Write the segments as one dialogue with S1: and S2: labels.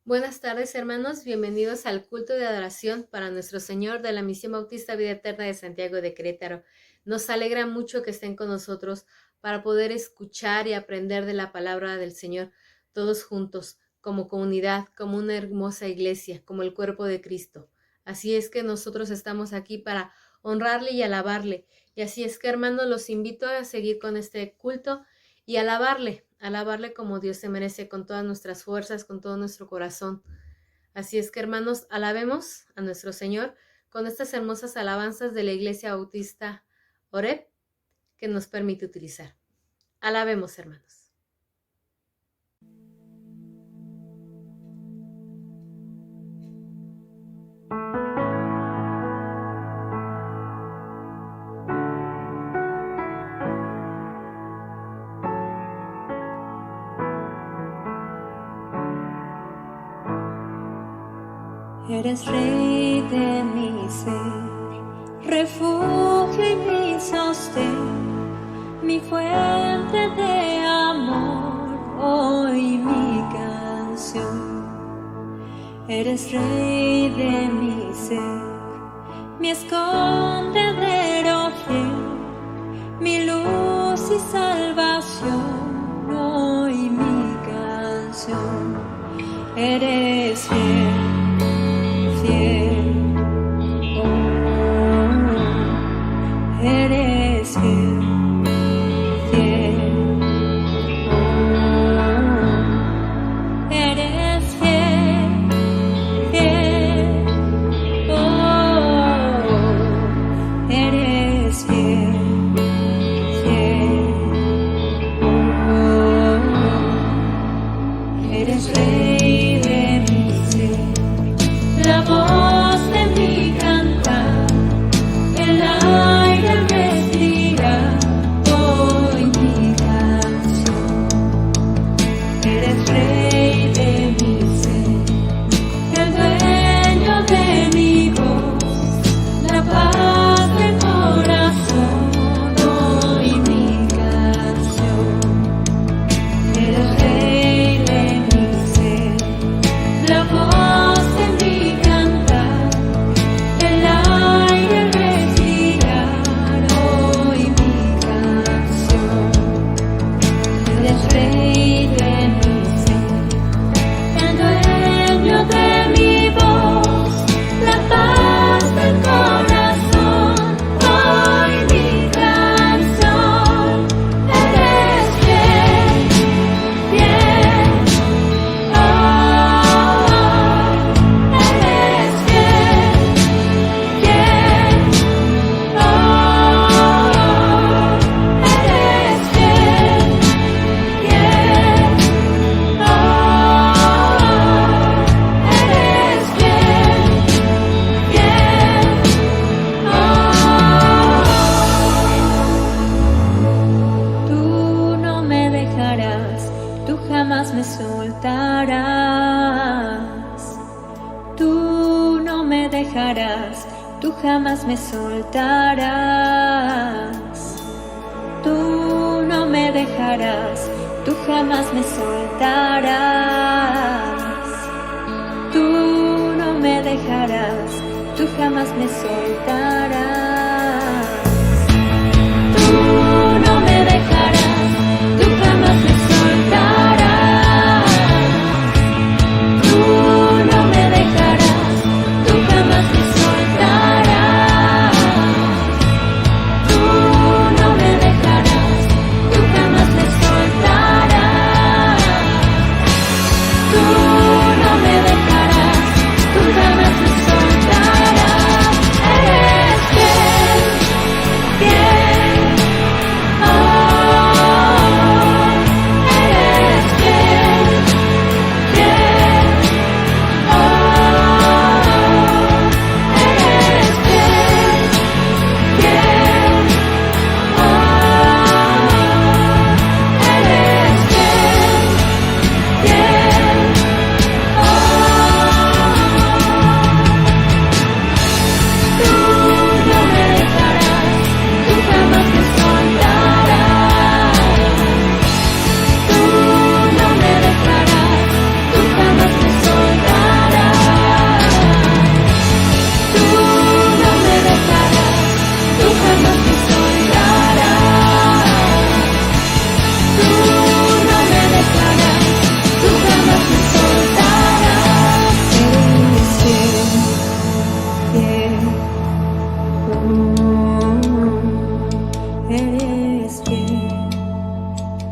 S1: Buenas tardes, hermanos. Bienvenidos al culto de adoración para nuestro Señor de la Misión Bautista Vida Eterna de Santiago de Querétaro. Nos alegra mucho que estén con nosotros para poder escuchar y aprender de la palabra del Señor, todos juntos, como comunidad, como una hermosa iglesia, como el cuerpo de Cristo. Así es que nosotros estamos aquí para honrarle y alabarle. Y así es que, hermanos, los invito a seguir con este culto y alabarle como Dios se merece, con todas nuestras fuerzas, con todo nuestro corazón. Así es que, hermanos, alabemos a nuestro Señor con estas hermosas alabanzas de la Iglesia Bautista Oreb que nos permite utilizar. Alabemos, hermanos.
S2: Eres Rey de mi ser, refugio y mi sostén, mi fuente de amor, hoy mi canción. Eres Rey de mi ser, mi escondedero fiel, mi luz y salvación, hoy mi canción. Eres fiel. Eres fiel, fiel, eres fiel, fiel, eres fiel, fiel, eres Rey de mi ser, la voz de mi cantar, el aire respira hoy mi canción. Eres Rey de mi ser, el dueño de mi voz, la paz del corazón, hoy mi canción. Eres Rey de mi ser, la voz de mi cantar, el aire respirar, hoy mi canción. Eres Rey de mi ser, el dueño de mi voz, la paz del corazón, hoy mi canción. Eres fiel, fiel, eres fiel, fiel, eres fiel, fiel, eres fiel, fiel. Tú no me dejarás, tú jamás me soltarás. Tú no me dejarás, tú jamás me soltarás. Tú no me dejarás, tú jamás me soltarás. Tú no me dejarás, tú jamás me soltarás. Tú no me dejarás, tú jamás me soltarás. Tú no me dejarás, tú jamás me soltarás. Tú no me dejarás, tú jamás me soltarás. Tú no me dejarás, tú jamás me soltarás. Eres fiel.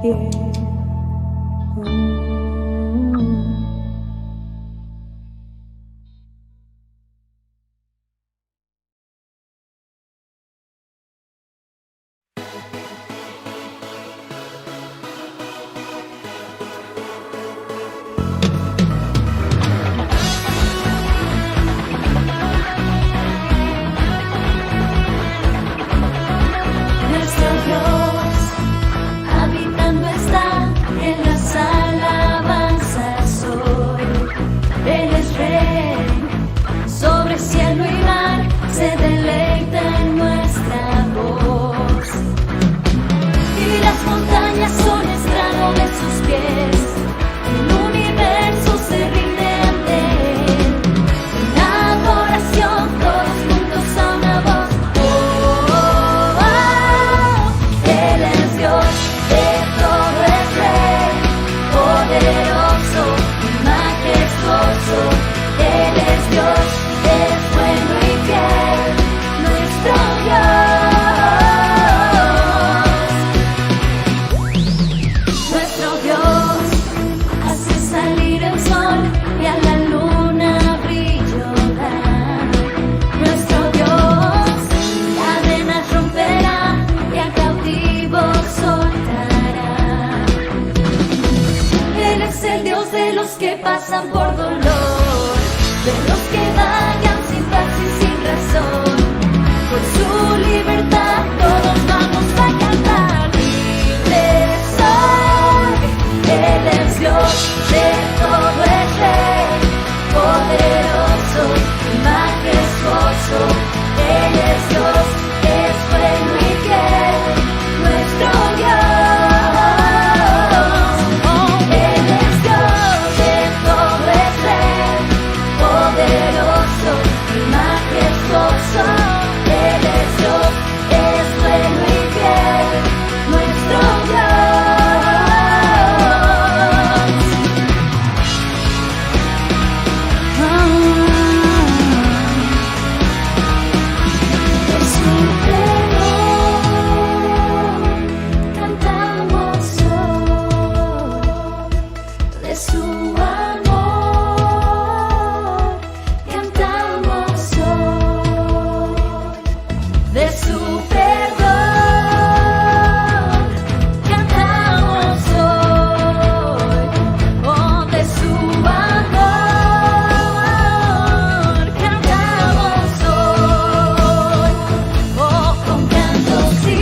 S2: pie. Nuestro Dios habitando está en las alabanzas hoy. Él es Rey, sobre cielo y mar, se deleita en nuestra voz. Y las montañas son estrado de sus pies, el universo se rinde ante él. En adoración todos juntos a una voz. Él es Dios, de todo es Rey, poderoso y majestuoso. Él es Dios, es bueno y fiel, nuestro Dios. Nuestro Dios hace salir el sol y a la luna brillo da. Nuestro Dios cadenas romperá y a cautivos soltará. Él es el Dios de los que pasan por dolor, de los que vagan sin paz y sin razón. Por su libertad todos vamos a cantar. Libre soy. Él es Dios, de todo es Rey, poderoso y majestuoso. Él es Dios, es bueno y fiel, nuestro Dios. Él es Dios, de todo es Rey, poderoso y majestuoso. Él es Dios, es bueno y fiel, nuestro Dios. De su perdón cantamos hoy, de su amor cantamos hoy, de su perdón cantamos hoy, oh, de su amor cantamos hoy, oh, con cantos y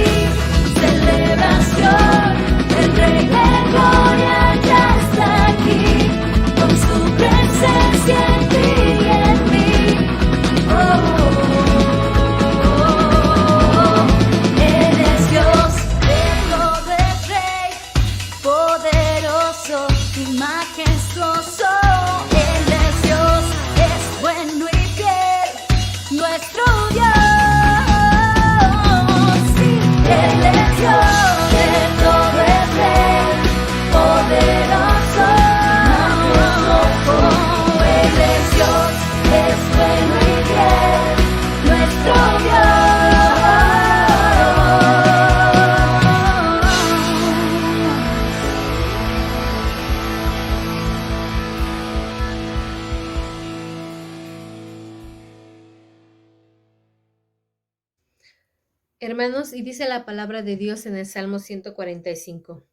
S2: celebración, el Rey de Gloria ya está aquí, con su presencia en ti y en mí. Él es Dios, de todo es Rey, poderoso y majestuoso. Él es Dios, es bueno y fiel, nuestro Dios. Sí, Él es Dios, de todo es Rey, poderoso, majestuoso. Él es Dios, es bueno y fiel, nuestro Dios.
S1: Hermanos, y dice la palabra de Dios en el Salmo 145.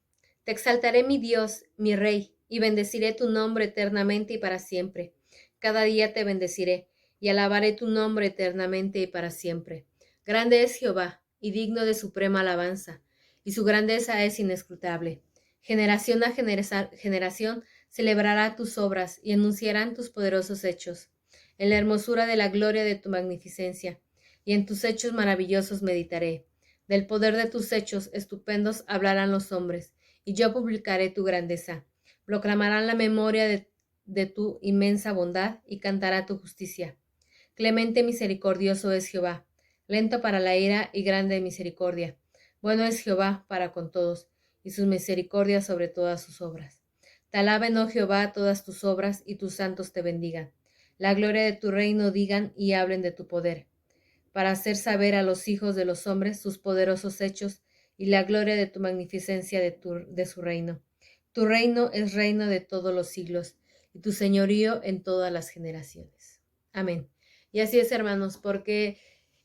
S1: Te exaltaré, mi Dios, mi Rey, y bendeciré tu nombre eternamente y para siempre. Cada día te bendeciré, y alabaré tu nombre eternamente y para siempre. Grande es Jehová, y digno de suprema alabanza, y su grandeza es inescrutable. Generación a generación celebrará tus obras, y anunciarán tus poderosos hechos. En la hermosura de la gloria de tu magnificencia, y en tus hechos maravillosos meditaré. Del poder de tus hechos estupendos hablarán los hombres, y yo publicaré tu grandeza. Proclamarán la memoria de tu inmensa bondad y cantará tu justicia. Clemente y misericordioso es Jehová, lento para la ira y grande de misericordia. Bueno es Jehová para con todos, y sus misericordias sobre todas sus obras. Te alaben, oh Jehová, todas tus obras, y tus santos te bendigan. La gloria de tu reino digan y hablen de tu poder, para hacer saber a los hijos de los hombres sus poderosos hechos y la gloria de tu magnificencia de su reino. Tu reino es reino de todos los siglos, y tu señorío en todas las generaciones. Amén. Y así es, hermanos, porque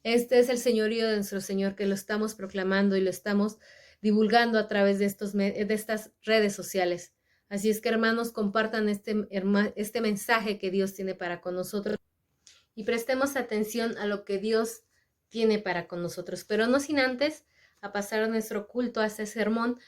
S1: este es el señorío de nuestro Señor, que lo estamos proclamando y lo estamos divulgando a través de estas redes sociales. Así es que, hermanos, compartan este mensaje que Dios tiene para con nosotros y prestemos atención a lo que Dios tiene para con nosotros. Pero no sin antes, a pasar a nuestro culto, a este sermón,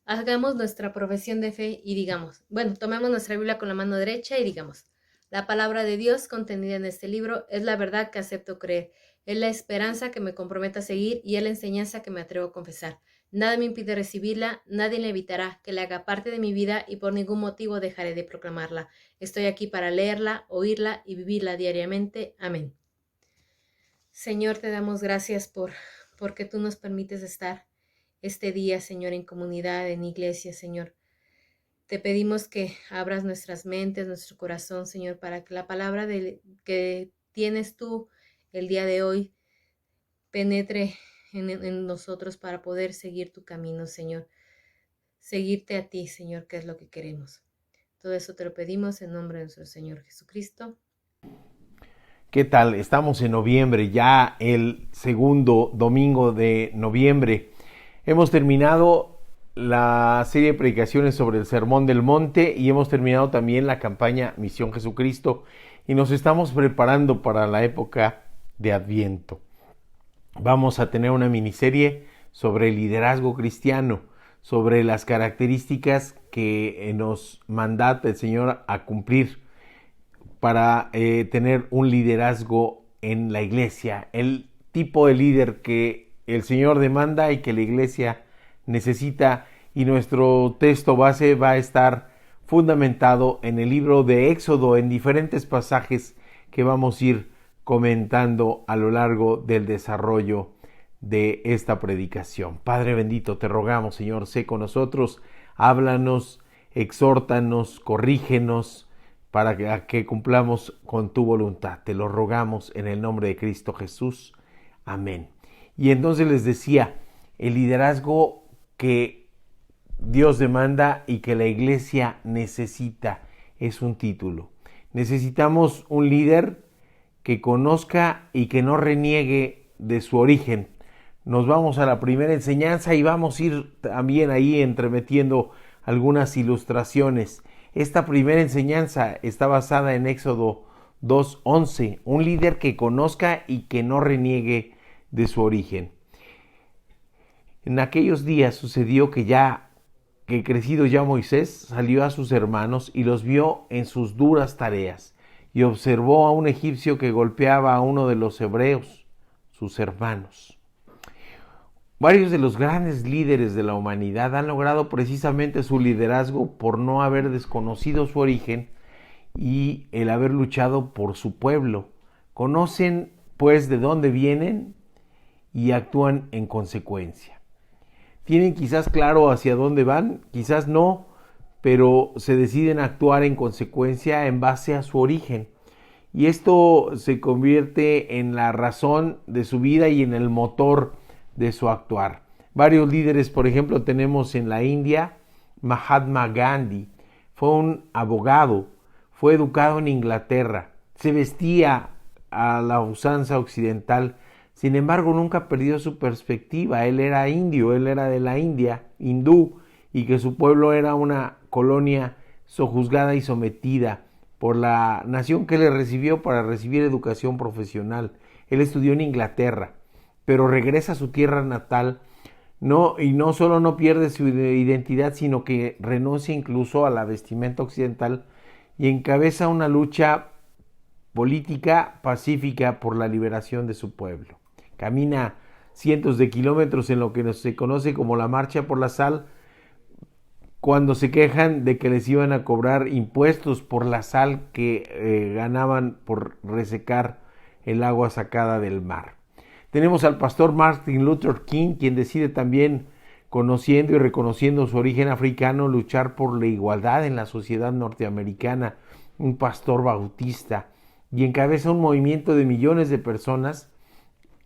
S1: hagamos nuestra profesión de fe y digamos, tomemos nuestra Biblia con la mano derecha y digamos: la palabra de Dios contenida en este libro es la verdad que acepto creer, es la esperanza que me comprometo a seguir y es la enseñanza que me atrevo a confesar. Nada me impide recibirla, nadie le evitará que la haga parte de mi vida y por ningún motivo dejaré de proclamarla. Estoy aquí para leerla, oírla y vivirla diariamente. Amén. Señor, te damos gracias porque tú nos permites estar este día, Señor, en comunidad, en iglesia, Señor. Te pedimos que abras nuestras mentes, nuestro corazón, Señor, para que la palabra que tienes tú el día de hoy penetre en nosotros para poder seguir tu camino, Señor. Seguirte a ti, Señor, que es lo que queremos. Todo eso te lo pedimos en nombre de nuestro Señor Jesucristo.
S3: ¿Qué tal? Estamos en noviembre, ya el segundo domingo de noviembre. Hemos terminado la serie de predicaciones sobre el Sermón del Monte y hemos terminado también la campaña Misión Jesucristo y nos estamos preparando para la época de Adviento. Vamos a tener una miniserie sobre el liderazgo cristiano, sobre las características que nos mandata el Señor a cumplir para tener un liderazgo en la iglesia, el tipo de líder que el Señor demanda y que la iglesia necesita. Y nuestro texto base va a estar fundamentado en el libro de Éxodo, en diferentes pasajes que vamos a ir comentando a lo largo del desarrollo de esta predicación. Padre bendito, te rogamos, Señor, sé con nosotros, háblanos, exhórtanos, corrígenos, para que cumplamos con tu voluntad. Te lo rogamos en el nombre de Cristo Jesús. Amén. Y entonces les decía, el liderazgo que Dios demanda y que la iglesia necesita es un título. Necesitamos un líder que conozca y que no reniegue de su origen. Nos vamos a la primera enseñanza y vamos a ir también ahí entremetiendo algunas ilustraciones. Esta primera enseñanza está basada en Éxodo 2:11, un líder que conozca y que no reniegue de su origen. En aquellos días sucedió que crecido ya Moisés salió a sus hermanos y los vio en sus duras tareas y observó a un egipcio que golpeaba a uno de los hebreos, sus hermanos. Varios de los grandes líderes de la humanidad han logrado precisamente su liderazgo por no haber desconocido su origen y el haber luchado por su pueblo. Conocen pues de dónde vienen y actúan en consecuencia. Tienen quizás claro hacia dónde van, quizás no, pero se deciden a actuar en consecuencia en base a su origen. Y esto se convierte en la razón de su vida y en el motor de su actuar. Varios líderes, por ejemplo, tenemos en la India, Mahatma Gandhi. Fue un abogado, fue educado en Inglaterra, se vestía a la usanza occidental. Sin embargo, nunca perdió su perspectiva. Él era indio, él era de la India, hindú, y que su pueblo era una colonia sojuzgada y sometida por la nación que le recibió para recibir educación profesional. Él estudió en Inglaterra, pero regresa a su tierra natal, y no solo no pierde su identidad, sino que renuncia incluso a la vestimenta occidental y encabeza una lucha política pacífica por la liberación de su pueblo. Camina cientos de kilómetros en lo que se conoce como la Marcha por la Sal, cuando se quejan de que les iban a cobrar impuestos por la sal que ganaban por resecar el agua sacada del mar. Tenemos al pastor Martin Luther King, quien decide también, conociendo y reconociendo su origen africano, luchar por la igualdad en la sociedad norteamericana, un pastor bautista, y encabeza un movimiento de millones de personas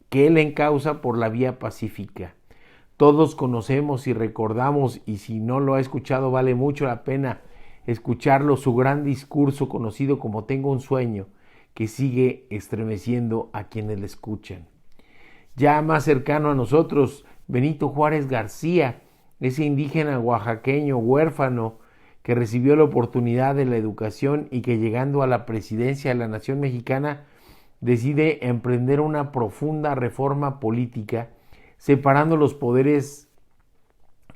S3: que él encausa por la vía pacífica. Todos conocemos y recordamos, y si no lo ha escuchado vale mucho la pena escucharlo, su gran discurso conocido como Tengo un sueño, que sigue estremeciendo a quienes le escuchan. Ya más cercano a nosotros, Benito Juárez García, ese indígena oaxaqueño huérfano que recibió la oportunidad de la educación y que llegando a la presidencia de la nación mexicana decide emprender una profunda reforma política, separando los poderes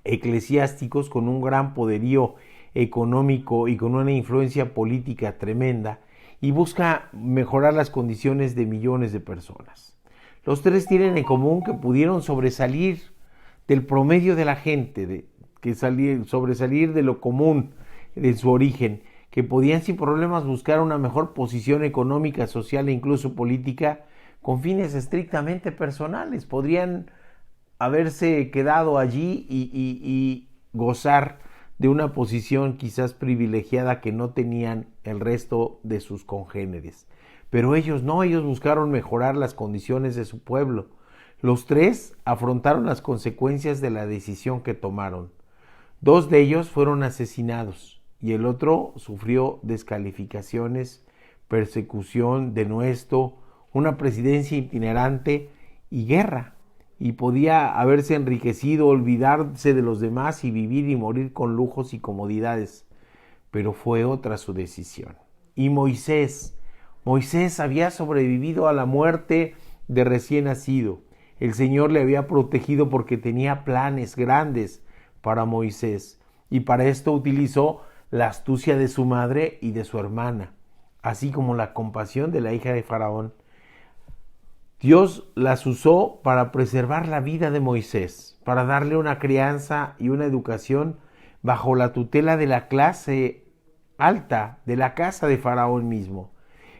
S3: eclesiásticos con un gran poderío económico y con una influencia política tremenda, y busca mejorar las condiciones de millones de personas. Los tres tienen en común que pudieron sobresalir del promedio de la gente, sobresalir de lo común de su origen, que podían sin problemas buscar una mejor posición económica, social e incluso política con fines estrictamente personales. Podrían haberse quedado allí y gozar de una posición quizás privilegiada que no tenían el resto de sus congéneres. Pero ellos no, ellos buscaron mejorar las condiciones de su pueblo. Los tres afrontaron las consecuencias de la decisión que tomaron. 2 de ellos fueron asesinados y el otro sufrió descalificaciones, persecución, denuesto, una presidencia itinerante y guerra. Y podía haberse enriquecido, olvidarse de los demás y vivir y morir con lujos y comodidades. Pero fue otra su decisión. Y Moisés había sobrevivido a la muerte de recién nacido. El Señor le había protegido porque tenía planes grandes para Moisés. Y para esto utilizó la astucia de su madre y de su hermana, así como la compasión de la hija de Faraón. Dios las usó para preservar la vida de Moisés, para darle una crianza y una educación bajo la tutela de la clase alta, de la casa de Faraón mismo.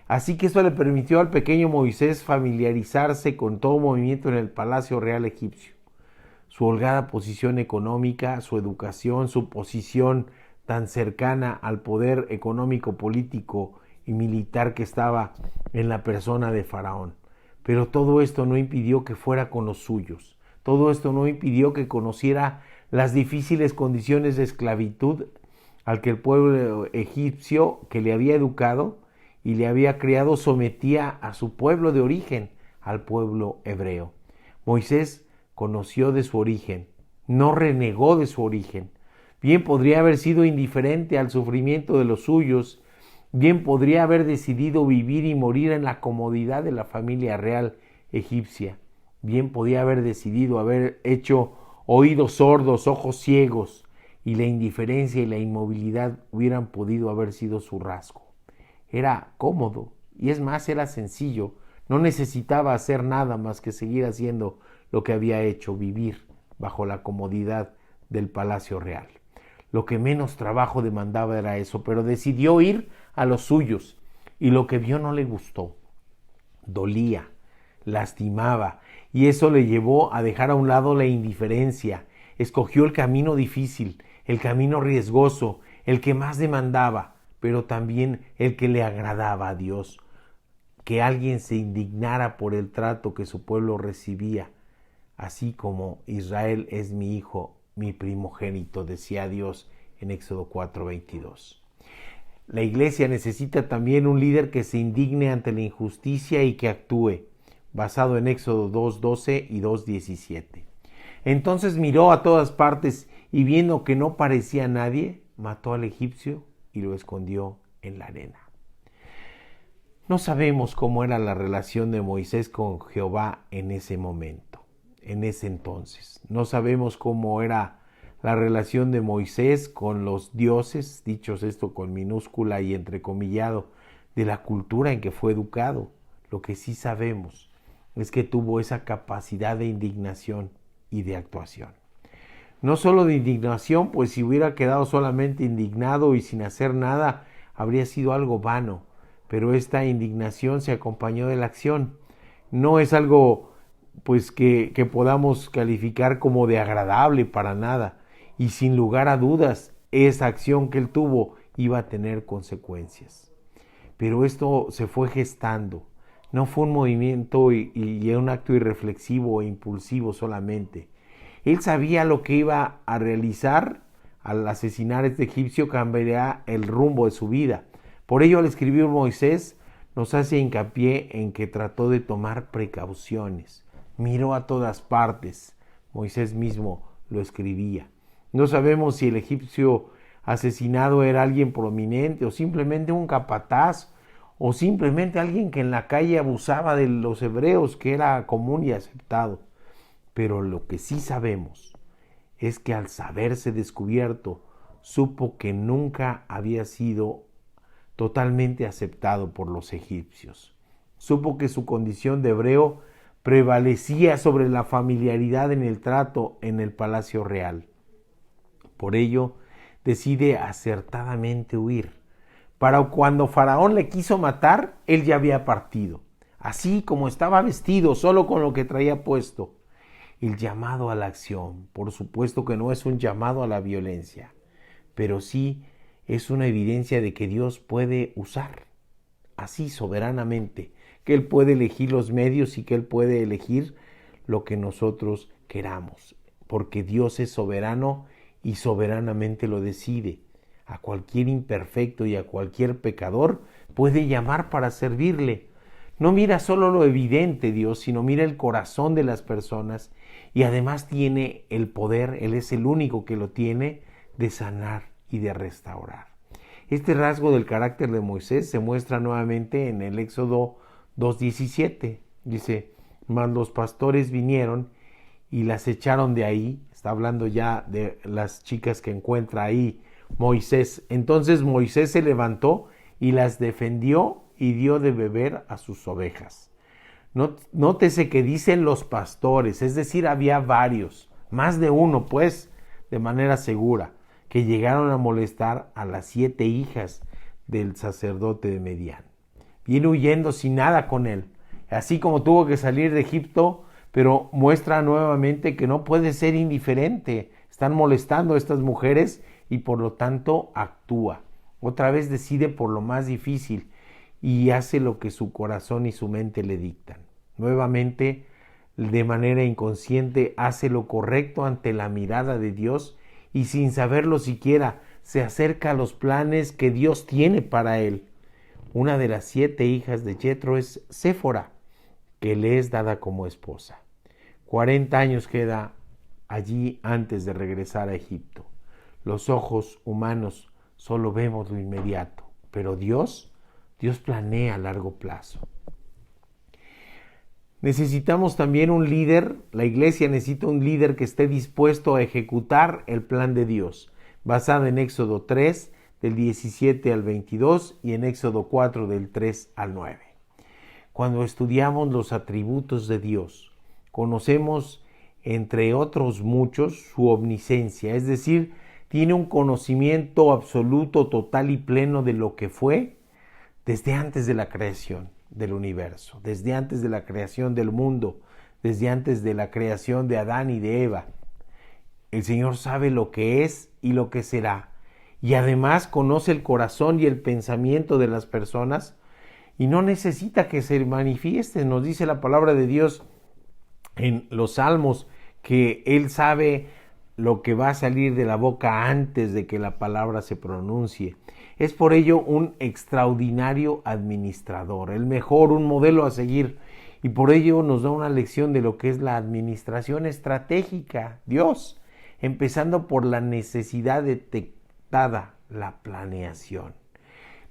S3: Así que esto le permitió al pequeño Moisés familiarizarse con todo movimiento en el palacio real egipcio. Su holgada posición económica, su educación, su posición tan cercana al poder económico, político y militar que estaba en la persona de Faraón. Pero todo esto no impidió que fuera con los suyos. Todo esto no impidió que conociera las difíciles condiciones de esclavitud al que el pueblo egipcio que le había educado y le había criado sometía a su pueblo de origen, al pueblo hebreo. Moisés conoció de su origen, no renegó de su origen. Bien podría haber sido indiferente al sufrimiento de los suyos, bien podría haber decidido vivir y morir en la comodidad de la familia real egipcia, bien podía haber decidido haber hecho oídos sordos, ojos ciegos, y la indiferencia y la inmovilidad hubieran podido haber sido su rasgo. Era cómodo, y es más, era sencillo, no necesitaba hacer nada más que seguir haciendo lo que había hecho, vivir bajo la comodidad del palacio real. Lo que menos trabajo demandaba era eso, pero decidió ir a los suyos, y lo que vio no le gustó. Dolía, lastimaba, y eso le llevó a dejar a un lado la indiferencia. Escogió el camino difícil, el camino riesgoso, el que más demandaba, pero también el que le agradaba a Dios. Que alguien se indignara por el trato que su pueblo recibía, así como Israel es mi hijo, mi primogénito, decía Dios en Éxodo 4:22. La iglesia necesita también un líder que se indigne ante la injusticia y que actúe, basado en Éxodo 2:12 y 2:17. Entonces miró a todas partes y viendo que no parecía nadie, mató al egipcio y lo escondió en la arena. No sabemos cómo era la relación de Moisés con Jehová en ese momento, en ese entonces. No sabemos cómo era la relación de Moisés con los dioses, dichos esto con minúscula y entrecomillado, de la cultura en que fue educado. Lo que sí sabemos es que tuvo esa capacidad de indignación y de actuación. No solo de indignación, pues si hubiera quedado solamente indignado y sin hacer nada, habría sido algo vano, pero esta indignación se acompañó de la acción. No es algo pues que podamos calificar como de agradable para nada, y sin lugar a dudas, esa acción que él tuvo iba a tener consecuencias. Pero esto se fue gestando, no fue un movimiento y un acto irreflexivo e impulsivo solamente. Él sabía lo que iba a realizar al asesinar a este egipcio, cambiaría el rumbo de su vida. Por ello, al escribir Moisés, nos hace hincapié en que trató de tomar precauciones. Miró a todas partes. Moisés mismo lo escribía. No sabemos si el egipcio asesinado era alguien prominente o simplemente un capataz o simplemente alguien que en la calle abusaba de los hebreos, que era común y aceptado. Pero lo que sí sabemos es que al saberse descubierto, supo que nunca había sido totalmente aceptado por los egipcios. Supo que su condición de hebreo prevalecía sobre la familiaridad en el trato en el palacio real. Por ello, decide acertadamente huir. Para cuando Faraón le quiso matar, él ya había partido. Así como estaba vestido, solo con lo que traía puesto. El llamado a la acción, por supuesto que no es un llamado a la violencia, pero sí es una evidencia de que Dios puede usar así soberanamente, que Él puede elegir los medios y que Él puede elegir lo que nosotros queramos, porque Dios es soberano y soberanamente lo decide. A cualquier imperfecto y a cualquier pecador puede llamar para servirle. No mira solo lo evidente Dios, sino mira el corazón de las personas y además tiene el poder, Él es el único que lo tiene, de sanar y de restaurar. Este rasgo del carácter de Moisés se muestra nuevamente en el Éxodo 2:17. Dice, mas los pastores vinieron y las echaron de ahí. Está hablando ya de las chicas que encuentra ahí Moisés. Entonces Moisés se levantó y las defendió y dio de beber a sus ovejas. Nótese que dicen los pastores, es decir, había varios, más de uno pues, de manera segura, que llegaron a molestar a las 7 hijas del sacerdote de Medián. Viene huyendo sin nada con él, así como tuvo que salir de Egipto, pero muestra nuevamente que no puede ser indiferente. Están molestando a estas mujeres y por lo tanto actúa. Otra vez decide por lo más difícil y hace lo que su corazón y su mente le dictan. Nuevamente, de manera inconsciente, hace lo correcto ante la mirada de Dios y sin saberlo siquiera, se acerca a los planes que Dios tiene para él. Una de las 7 hijas de Jetro es Séfora, que le es dada como esposa. 40 años queda allí antes de regresar a Egipto. Los ojos humanos solo vemos lo inmediato, pero Dios planea a largo plazo. Necesitamos también un líder, la iglesia necesita un líder que esté dispuesto a ejecutar el plan de Dios, basado en Éxodo 3, del 17 al 22 y en Éxodo 4, del 3 al 9. Cuando estudiamos los atributos de Dios, conocemos, entre otros muchos, su omnisciencia, es decir, tiene un conocimiento absoluto, total y pleno de lo que fue desde antes de la creación del universo, desde antes de la creación del mundo, desde antes de la creación de Adán y de Eva. El Señor sabe lo que es y lo que será, y además conoce el corazón y el pensamiento de las personas y no necesita que se manifieste. Nos dice la palabra de Dios en los Salmos que Él sabe lo que va a salir de la boca antes de que la palabra se pronuncie. Es por ello un extraordinario administrador, el mejor, un modelo a seguir, y por ello nos da una lección de lo que es la administración estratégica, Dios, empezando por la necesidad detectada, la planeación.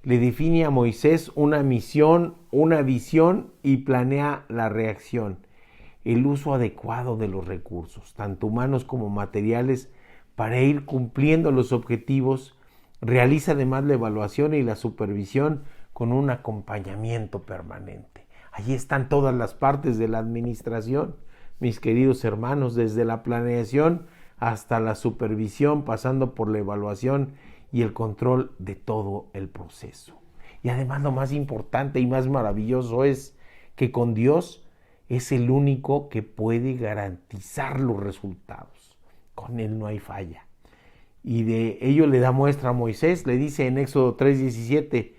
S3: Le define a Moisés una misión, una visión y planea la reacción. El uso adecuado de los recursos, tanto humanos como materiales, para ir cumpliendo los objetivos. Realiza además la evaluación y la supervisión con un acompañamiento permanente. Allí están todas las partes de la administración, mis queridos hermanos, desde la planeación hasta la supervisión, pasando por la evaluación y el control de todo el proceso. Y además lo más importante y más maravilloso es que con Dios es el único que puede garantizar los resultados. Con Él no hay falla. Y de ello le da muestra a Moisés, le dice en Éxodo 3:17,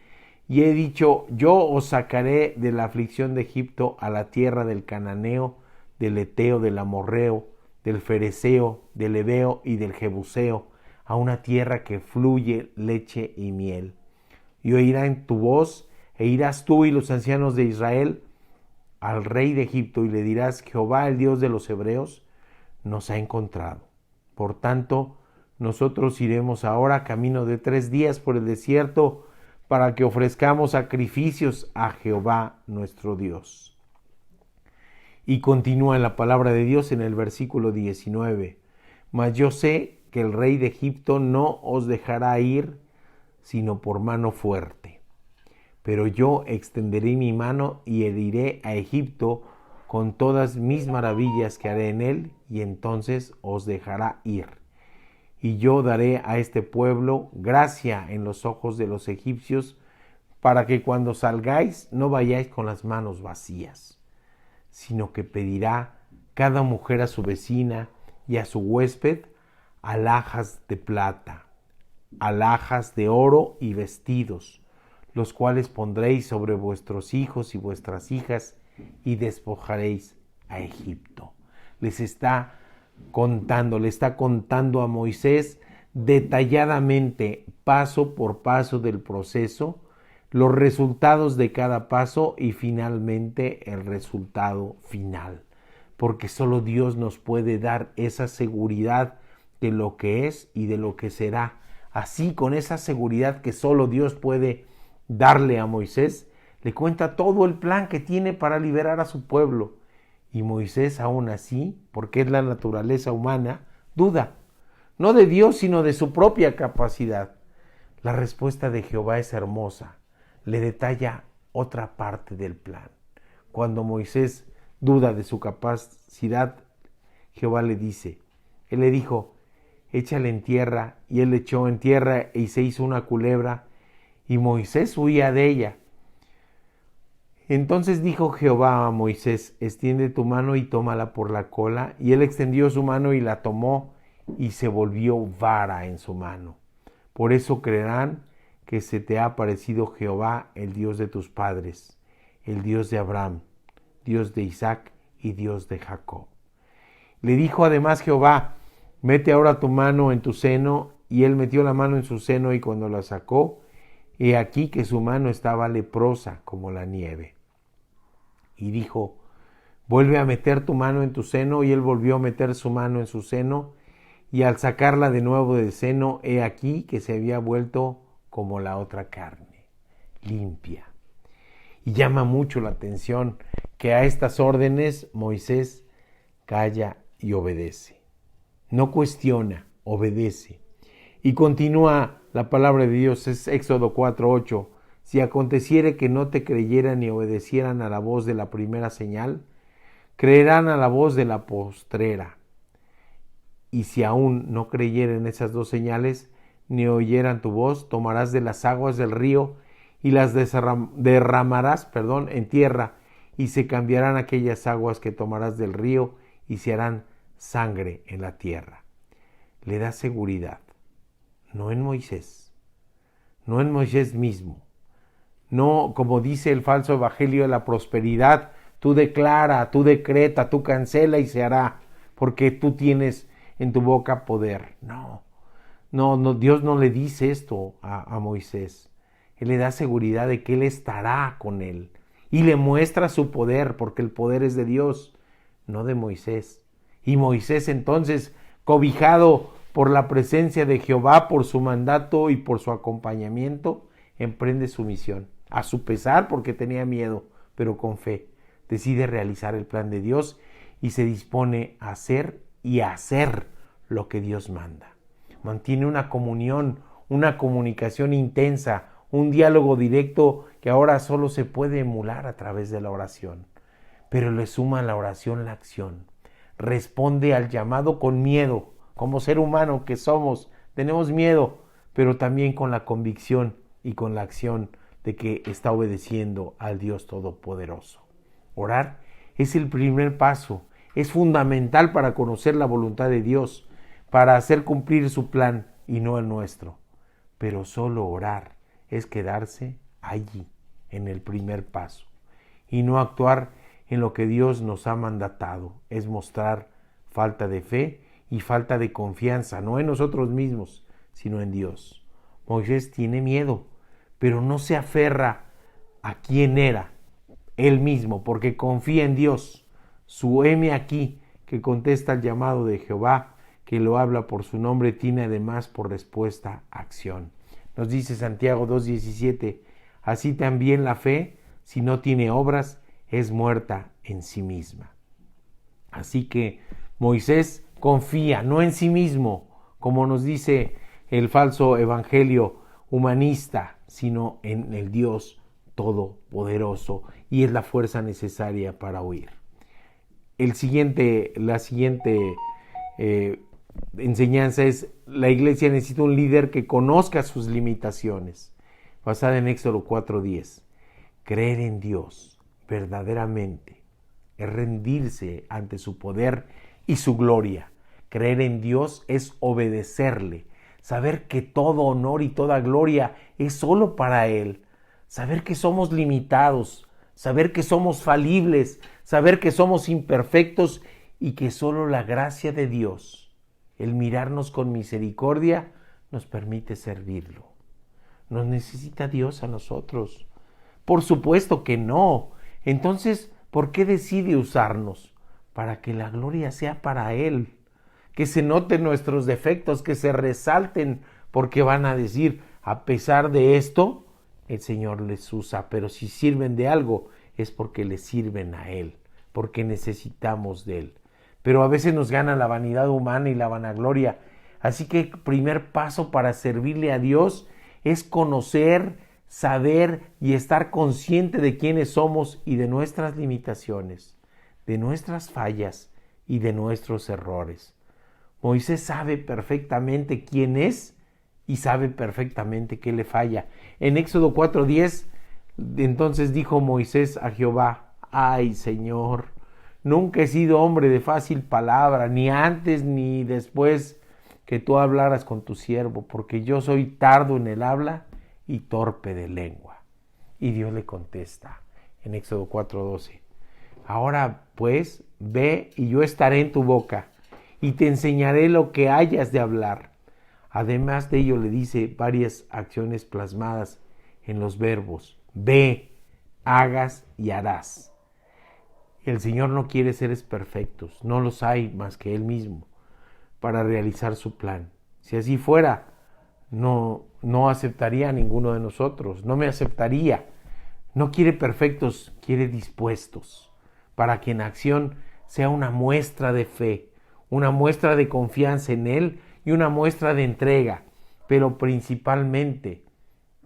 S3: y he dicho, yo os sacaré de la aflicción de Egipto a la tierra del cananeo, del eteo, del amorreo, del fereceo, del heveo y del jebuseo, a una tierra que fluye leche y miel. Y oirán tu voz, e irás tú y los ancianos de Israel al rey de Egipto, y le dirás: Jehová, el Dios de los hebreos, nos ha encontrado. Por tanto, nosotros iremos ahora camino de 3 días por el desierto, para que ofrezcamos sacrificios a Jehová nuestro Dios. Y continúa la palabra de Dios en el versículo 19. Mas yo sé que el rey de Egipto no os dejará ir, sino por mano fuerte. Pero yo extenderé mi mano y heriré a Egipto con todas mis maravillas que haré en él, y entonces os dejará ir. Y yo daré a este pueblo gracia en los ojos de los egipcios, para que cuando salgáis no vayáis con las manos vacías, sino que pedirá cada mujer a su vecina y a su huésped alhajas de plata, alhajas de oro y vestidos, los cuales pondréis sobre vuestros hijos y vuestras hijas, y despojaréis a Egipto. Le está contando a Moisés detalladamente, paso por paso del proceso, los resultados de cada paso y finalmente el resultado final. Porque solo Dios nos puede dar esa seguridad de lo que es y de lo que será. Así, con esa seguridad que solo Dios puede darle a Moisés, le cuenta todo el plan que tiene para liberar a su pueblo. Y Moisés, aún así, porque es la naturaleza humana, duda, no de Dios, sino de su propia capacidad. La respuesta de Jehová es hermosa. Le detalla otra parte del plan. Cuando Moisés duda de su capacidad, Jehová le dice, él le dijo: échale en tierra, y él echó en tierra y se hizo una culebra, y Moisés huía de ella. Entonces dijo Jehová a Moisés: extiende tu mano y tómala por la cola. Y él extendió su mano y la tomó, y se volvió vara en su mano. Por eso creerán que se te ha aparecido Jehová, el Dios de tus padres, el Dios de Abraham, Dios de Isaac y Dios de Jacob. Le dijo además Jehová: mete ahora tu mano en tu seno. Y él metió la mano en su seno, y cuando la sacó, he aquí que su mano estaba leprosa como la nieve. Y dijo: vuelve a meter tu mano en tu seno. Y él volvió a meter su mano en su seno, y al sacarla de nuevo del seno, he aquí que se había vuelto como la otra carne, limpia. Y llama mucho la atención que a estas órdenes Moisés calla y obedece. No cuestiona, obedece. Y continúa la palabra de Dios, es Éxodo 4:8. Si aconteciere que no te creyeran ni obedecieran a la voz de la primera señal, creerán a la voz de la postrera. Y si aún no creyeren esas 2 señales, ni oyeran tu voz, tomarás de las aguas del río y las derramarás en tierra, y se cambiarán aquellas aguas que tomarás del río y se harán sangre en la tierra. Le da seguridad, no en Moisés, no en Moisés mismo, no como dice el falso evangelio de la prosperidad: tú declara, tú decreta, tú cancela y se hará, porque tú tienes en tu boca poder. No, Dios no le dice esto a Moisés. Él le da seguridad de que Él estará con él y le muestra su poder, porque el poder es de Dios, no de Moisés. Y Moisés entonces, cobijado por la presencia de Jehová, por su mandato y por su acompañamiento, emprende su misión. A su pesar, porque tenía miedo, pero con fe, decide realizar el plan de Dios y se dispone a hacer y a hacer lo que Dios manda. Mantiene una comunión, una comunicación intensa, un diálogo directo que ahora solo se puede emular a través de la oración. Pero le suma a la oración la acción. Responde al llamado con miedo. Como ser humano que somos, tenemos miedo, pero también con la convicción y con la acción de que está obedeciendo al Dios Todopoderoso. Orar es el primer paso. Es fundamental para conocer la voluntad de Dios, para hacer cumplir su plan y no el nuestro. Pero solo orar es quedarse allí, en el primer paso, y no actuar en lo que Dios nos ha mandatado, es mostrar falta de fe y falta de confianza, no en nosotros mismos, sino en Dios. Moisés tiene miedo, pero no se aferra a quién era él mismo, porque confía en Dios. Su heme aquí, que contesta el llamado de Jehová, que lo habla por su nombre, tiene además por respuesta acción. Nos dice Santiago 2:17, así también la fe, si no tiene obras, es muerta en sí misma. Así que Moisés confía no en sí mismo, como nos dice el falso evangelio humanista, sino en el Dios todopoderoso, y es la fuerza necesaria para huir. La siguiente enseñanza es: la iglesia necesita un líder que conozca sus limitaciones, basada en Éxodo 4:10. Creer en Dios verdaderamente es rendirse ante su poder y su gloria. Creer en Dios es obedecerle, saber que todo honor y toda gloria es solo para Él, saber que somos limitados, saber que somos falibles, saber que somos imperfectos y que solo la gracia de Dios, el mirarnos con misericordia, nos permite servirlo. ¿Nos necesita Dios a nosotros? Por supuesto que no. Entonces, ¿por qué decide usarnos? Para que la gloria sea para Él, que se noten nuestros defectos, que se resalten, porque van a decir, a pesar de esto, el Señor les usa, pero si sirven de algo, es porque le sirven a Él, porque necesitamos de Él. Pero a veces nos gana la vanidad humana y la vanagloria. Así que el primer paso para servirle a Dios es conocer, saber y estar consciente de quiénes somos y de nuestras limitaciones, de nuestras fallas y de nuestros errores. Moisés sabe perfectamente quién es y sabe perfectamente qué le falla. En Éxodo 4:10, entonces dijo Moisés a Jehová: ay, Señor, nunca he sido hombre de fácil palabra, ni antes ni después que tú hablaras con tu siervo, porque yo soy tardo en el habla y torpe de lengua. Y Dios le contesta en Éxodo 4:12: ahora pues, ve y yo estaré en tu boca y te enseñaré lo que hayas de hablar. Además de ello le dice varias acciones plasmadas en los verbos: ve, hagas y harás. El Señor no quiere seres perfectos, no los hay más que Él mismo para realizar su plan. Si así fuera, no aceptaría a ninguno de nosotros, no me aceptaría. No quiere perfectos, quiere dispuestos, para que en acción sea una muestra de fe, una muestra de confianza en Él y una muestra de entrega, pero principalmente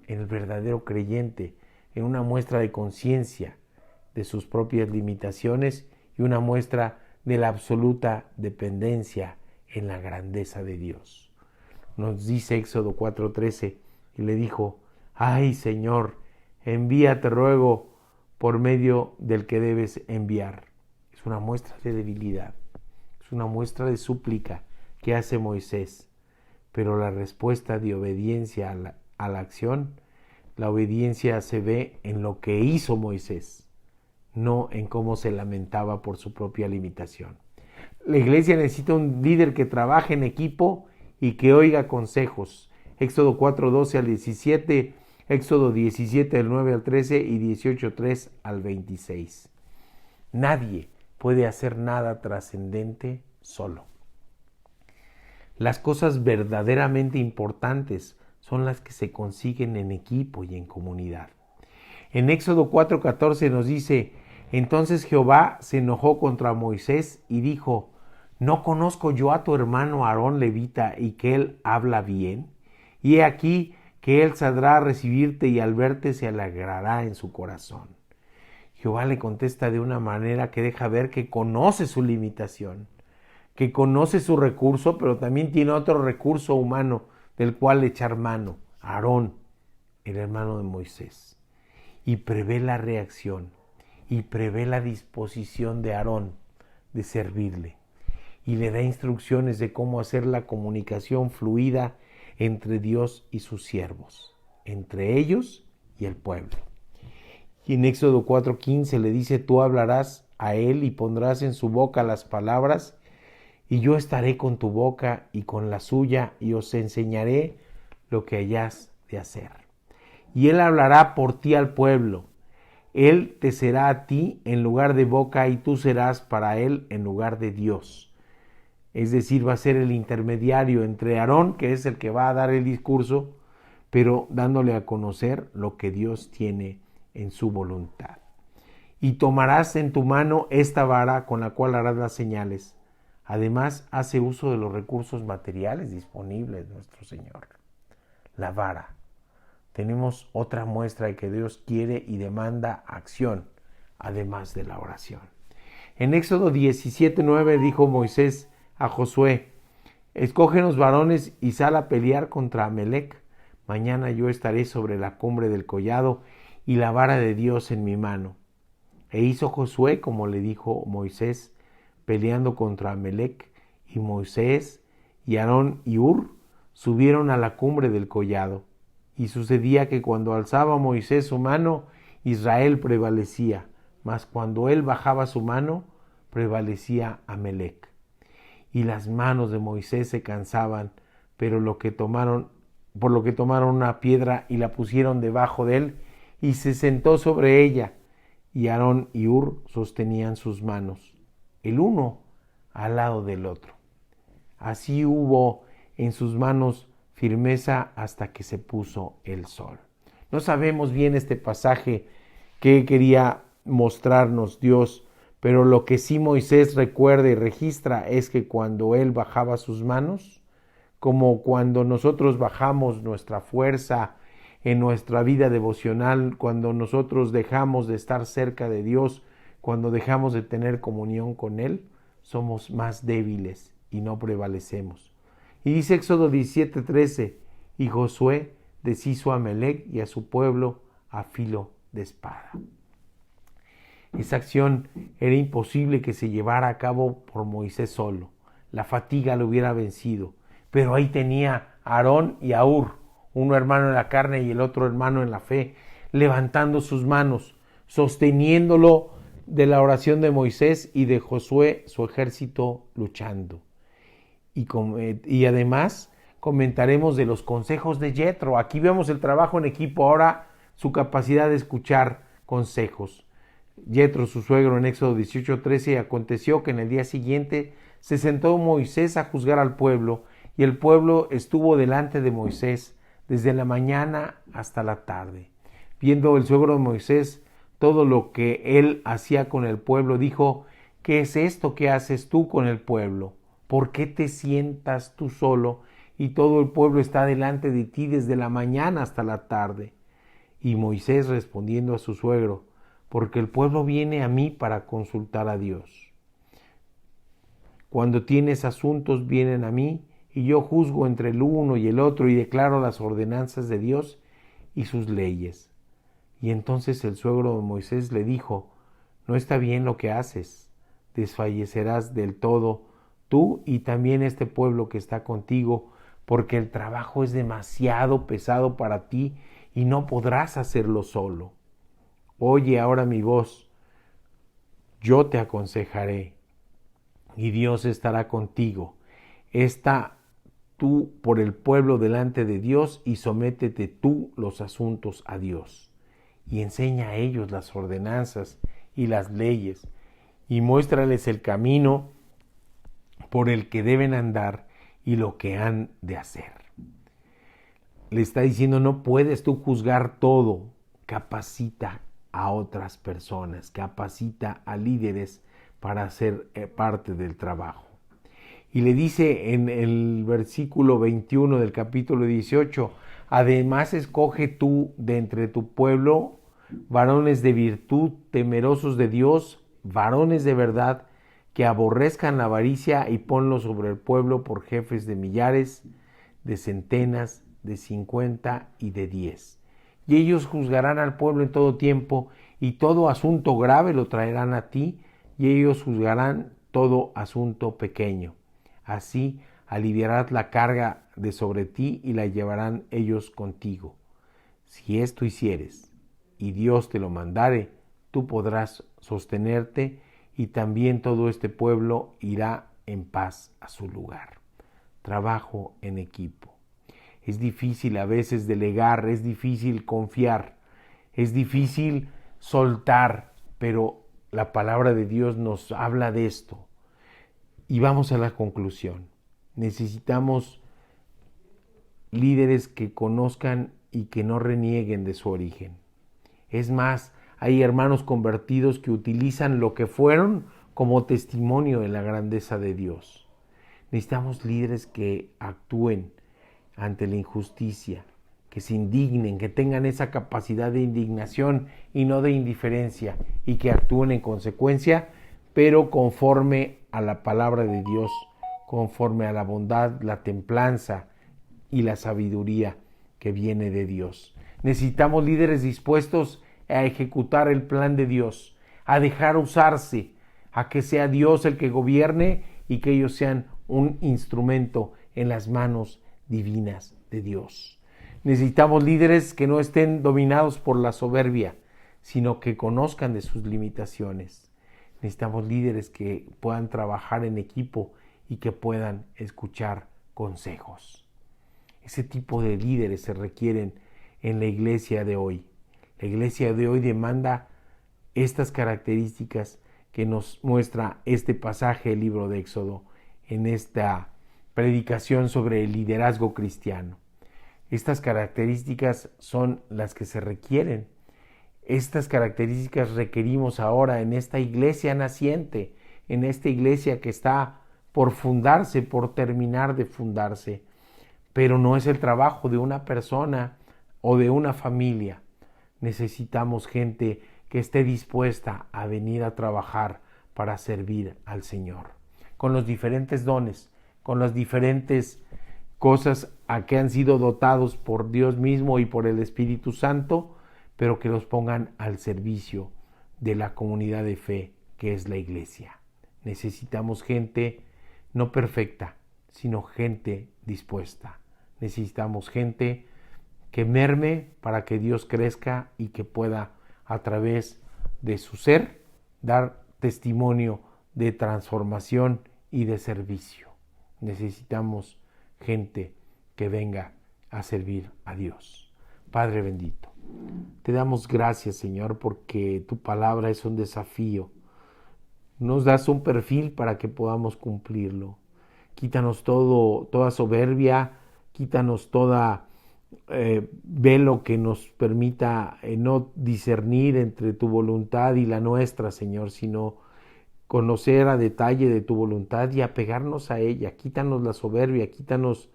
S3: en el verdadero creyente, en una muestra de conciencia de sus propias limitaciones y una muestra de la absoluta dependencia en la grandeza de Dios. Nos dice Éxodo 4:13, y le dijo: ay, Señor, envía, te ruego, por medio del que debes enviar. Es una muestra de debilidad, es una muestra de súplica que hace Moisés, pero la respuesta de obediencia a la acción, la obediencia se ve en lo que hizo Moisés, no en cómo se lamentaba por su propia limitación. La iglesia necesita un líder que trabaje en equipo y que oiga consejos. Éxodo 4:12 al 17, Éxodo 17 del 9 al 13 y 18:3 al 26. Nadie puede hacer nada trascendente solo. Las cosas verdaderamente importantes son las que se consiguen en equipo y en comunidad. En Éxodo 4:14 nos dice: entonces Jehová se enojó contra Moisés y dijo: ¿no conozco yo a tu hermano Aarón levita y que él habla bien? Y he aquí que él saldrá a recibirte y al verte se alegrará en su corazón. Jehová le contesta de una manera que deja ver que conoce su limitación, que conoce su recurso, pero también tiene otro recurso humano del cual echar mano: Aarón, el hermano de Moisés. Y prevé la reacción y prevé la disposición de Aarón de servirle. Y le da instrucciones de cómo hacer la comunicación fluida entre Dios y sus siervos, entre ellos y el pueblo. Y en Éxodo 4:15 le dice: tú hablarás a él y pondrás en su boca las palabras y yo estaré con tu boca y con la suya, y os enseñaré lo que hayáis de hacer. Y él hablará por ti al pueblo. Él te será a ti en lugar de boca, y tú serás para él en lugar de Dios. Es decir, va a ser el intermediario entre Aarón, que es el que va a dar el discurso, pero dándole a conocer lo que Dios tiene en su voluntad. Y tomarás en tu mano esta vara con la cual harás las señales. Además, hace uso de los recursos materiales disponibles nuestro Señor. La vara. Tenemos otra muestra de que Dios quiere y demanda acción, además de la oración. En Éxodo 17:9 dijo Moisés a Josué: escógenos varones y sal a pelear contra Amalec. Mañana yo estaré sobre la cumbre del collado y la vara de Dios en mi mano. E hizo Josué como le dijo Moisés, peleando contra Amalec, y Moisés y Aarón y Hur subieron a la cumbre del collado. Y sucedía que cuando alzaba Moisés su mano, Israel prevalecía, mas cuando él bajaba su mano, prevalecía Amalec. Y las manos de Moisés se cansaban, por lo que tomaron una piedra y la pusieron debajo de él, y se sentó sobre ella. Y Aarón y Hur sostenían sus manos, el uno al lado del otro. Así hubo en sus manos firmeza hasta que se puso el sol. No sabemos bien este pasaje qué quería mostrarnos Dios, pero lo que sí Moisés recuerda y registra es que cuando él bajaba sus manos, como cuando nosotros bajamos nuestra fuerza en nuestra vida devocional, cuando nosotros dejamos de estar cerca de Dios, cuando dejamos de tener comunión con Él, somos más débiles y no prevalecemos. Y dice Éxodo 17:13, y Josué deshizo a Amalec y a su pueblo a filo de espada. Esa acción era imposible que se llevara a cabo por Moisés solo. La fatiga lo hubiera vencido. Pero ahí tenía a Aarón y a Hur, uno hermano en la carne y el otro hermano en la fe, levantando sus manos, sosteniéndolo de la oración de Moisés y de Josué, su ejército luchando. Y además comentaremos de los consejos de Yetro. Aquí vemos el trabajo en equipo, ahora su capacidad de escuchar consejos. Yetro, su suegro, en Éxodo 18:13, aconteció que en el día siguiente se sentó Moisés a juzgar al pueblo, y el pueblo estuvo delante de Moisés desde la mañana hasta la tarde. Viendo el suegro de Moisés todo lo que él hacía con el pueblo, dijo: ¿qué es esto que haces tú con el pueblo? ¿Por qué te sientas tú solo y todo el pueblo está delante de ti desde la mañana hasta la tarde? Y Moisés respondiendo a su suegro: porque el pueblo viene a mí para consultar a Dios. Cuando tienes asuntos vienen a mí, y yo juzgo entre el uno y el otro y declaro las ordenanzas de Dios y sus leyes. Y entonces el suegro de Moisés le dijo: no está bien lo que haces, desfallecerás del todo tú y también este pueblo que está contigo, porque el trabajo es demasiado pesado para ti y no podrás hacerlo solo. Oye ahora mi voz, yo te aconsejaré, y Dios estará contigo. Está tú por el pueblo delante de Dios y sométete tú los asuntos a Dios. Y enseña a ellos las ordenanzas y las leyes, y muéstrales el camino por el que deben andar y lo que han de hacer. Le está diciendo: no puedes tú juzgar todo, capacita a otras personas, capacita a líderes para ser parte del trabajo. Y le dice en el versículo 21 del capítulo 18: además escoge tú de entre tu pueblo varones de virtud, temerosos de Dios, varones de verdad, que aborrezcan la avaricia, y ponlos sobre el pueblo por jefes de millares, de centenas, de 50 y de 10. Y ellos juzgarán al pueblo en todo tiempo, y todo asunto grave lo traerán a ti, y ellos juzgarán todo asunto pequeño. Así aliviarás la carga de sobre ti y la llevarán ellos contigo. Si esto hicieres y Dios te lo mandare, tú podrás sostenerte, y también todo este pueblo irá en paz a su lugar. Trabajo en equipo. Es difícil a veces delegar, es difícil confiar, es difícil soltar, pero la palabra de Dios nos habla de esto. Y vamos a la conclusión. Necesitamos líderes que conozcan y que no renieguen de su origen. Es más, hay hermanos convertidos que utilizan lo que fueron como testimonio de la grandeza de Dios. Necesitamos líderes que actúen ante la injusticia, que se indignen, que tengan esa capacidad de indignación y no de indiferencia, y que actúen en consecuencia, pero conforme a la palabra de Dios, conforme a la bondad, la templanza y la sabiduría que viene de Dios. Necesitamos líderes dispuestos a ejecutar el plan de Dios, a dejar usarse, a que sea Dios el que gobierne y que ellos sean un instrumento en las manos divinas de Dios. Necesitamos líderes que no estén dominados por la soberbia, sino que conozcan de sus limitaciones. Necesitamos líderes que puedan trabajar en equipo y que puedan escuchar consejos. Ese tipo de líderes se requieren en la iglesia de hoy. La iglesia de hoy demanda estas características que nos muestra este pasaje del libro de Éxodo en esta predicación sobre el liderazgo cristiano. Estas características son las que se requieren. Estas características requerimos ahora en esta iglesia naciente, en esta iglesia que está por fundarse, por terminar de fundarse. Pero no es el trabajo de una persona o de una familia. Necesitamos gente que esté dispuesta a venir a trabajar para servir al Señor, con los diferentes dones, con las diferentes cosas a que han sido dotados por Dios mismo y por el Espíritu Santo, pero que los pongan al servicio de la comunidad de fe que es la iglesia. Necesitamos gente no perfecta, sino gente dispuesta. Necesitamos gente que merme para que Dios crezca y que pueda, a través de su ser, dar testimonio de transformación y de servicio. Necesitamos gente que venga a servir a Dios. Padre bendito, te damos gracias, Señor, porque tu palabra es un desafío. Nos das un perfil para que podamos cumplirlo. Quítanos toda soberbia, quítanos toda velo que nos permita no discernir entre tu voluntad y la nuestra, Señor, sino conocer a detalle de tu voluntad y apegarnos a ella. Quítanos la soberbia, quítanos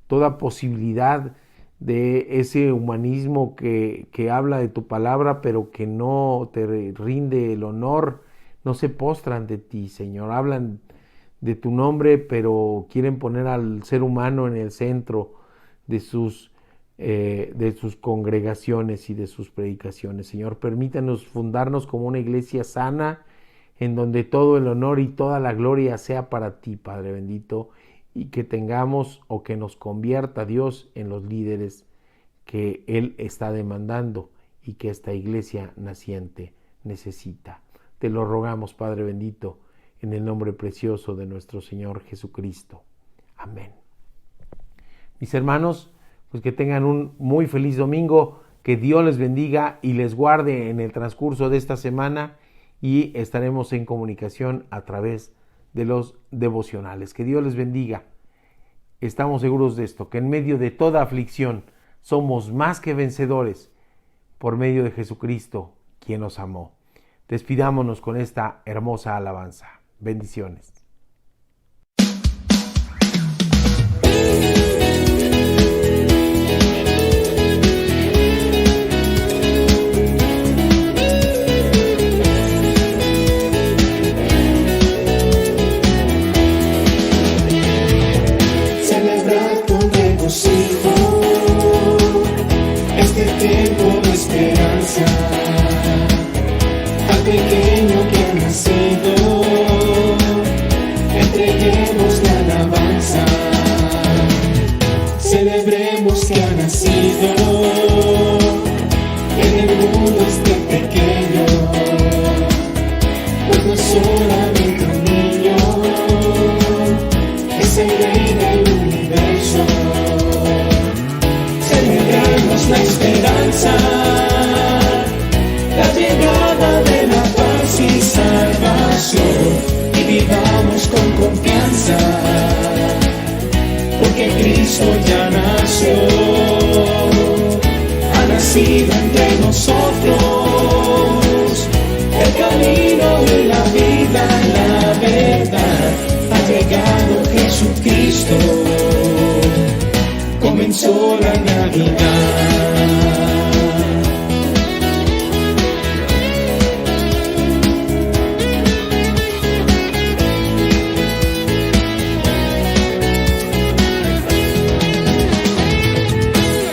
S3: toda posibilidad de ese humanismo que habla de tu palabra, pero que no te rinde el honor, no se postran de ti, Señor. Hablan de tu nombre, pero quieren poner al ser humano en el centro de sus congregaciones y de sus predicaciones. Señor, permítanos fundarnos como una iglesia sana, en donde todo el honor y toda la gloria sea para ti, Padre bendito, y que tengamos o que nos convierta Dios en los líderes que Él está demandando y que esta iglesia naciente necesita. Te lo rogamos, Padre bendito, en el nombre precioso de nuestro Señor Jesucristo. Amén. Mis hermanos, pues que tengan un muy feliz domingo, que Dios les bendiga y les guarde en el transcurso de esta semana, y estaremos en comunicación a través de los devocionales. Que Dios les bendiga. Estamos seguros de esto, que en medio de toda aflicción somos más que vencedores por medio de Jesucristo, quien nos amó. Despidámonos con esta hermosa alabanza. Bendiciones.
S4: Este tiempo de esperanza, al pequeño que ha nacido, entreguemos la alabanza, celebremos que ha nacido, en el mundo este pequeño, pues no es solamente un niño, celebremos la esperanza, la llegada de la paz y salvación, y vivamos con confianza, porque Cristo ya nació, ha nacido entre nosotros, el camino y la vida, la verdad, ha llegado Jesucristo, comenzó la Navidad.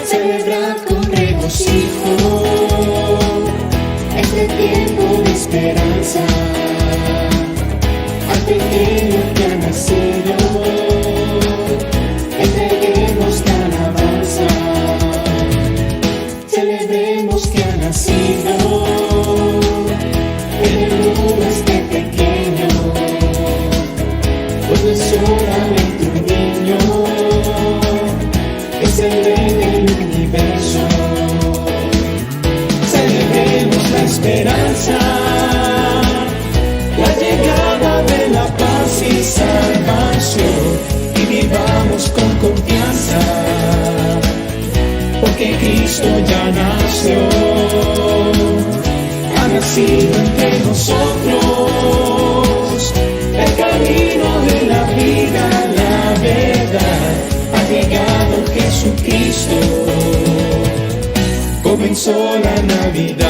S4: Celebrad con regocijo este tiempo de esperanza, al pequeño que ha nacido, entreguemos la alabanza. Celebremos que ha nacido en el mundo este pequeño, pues no es solamente un niño, es el rey del universo. Celebremos la esperanza, la llegada de la paz y salvación, y vivamos con confianza, porque Cristo ya nació, ha nacido entre nosotros, el camino de la vida, la verdad, ha llegado Jesucristo, comenzó la Navidad,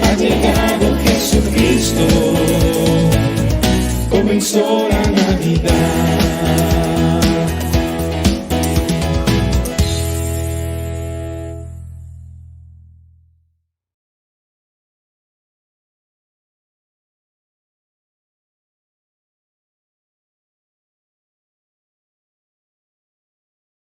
S4: ha llegado Jesucristo, comenzó la Navidad.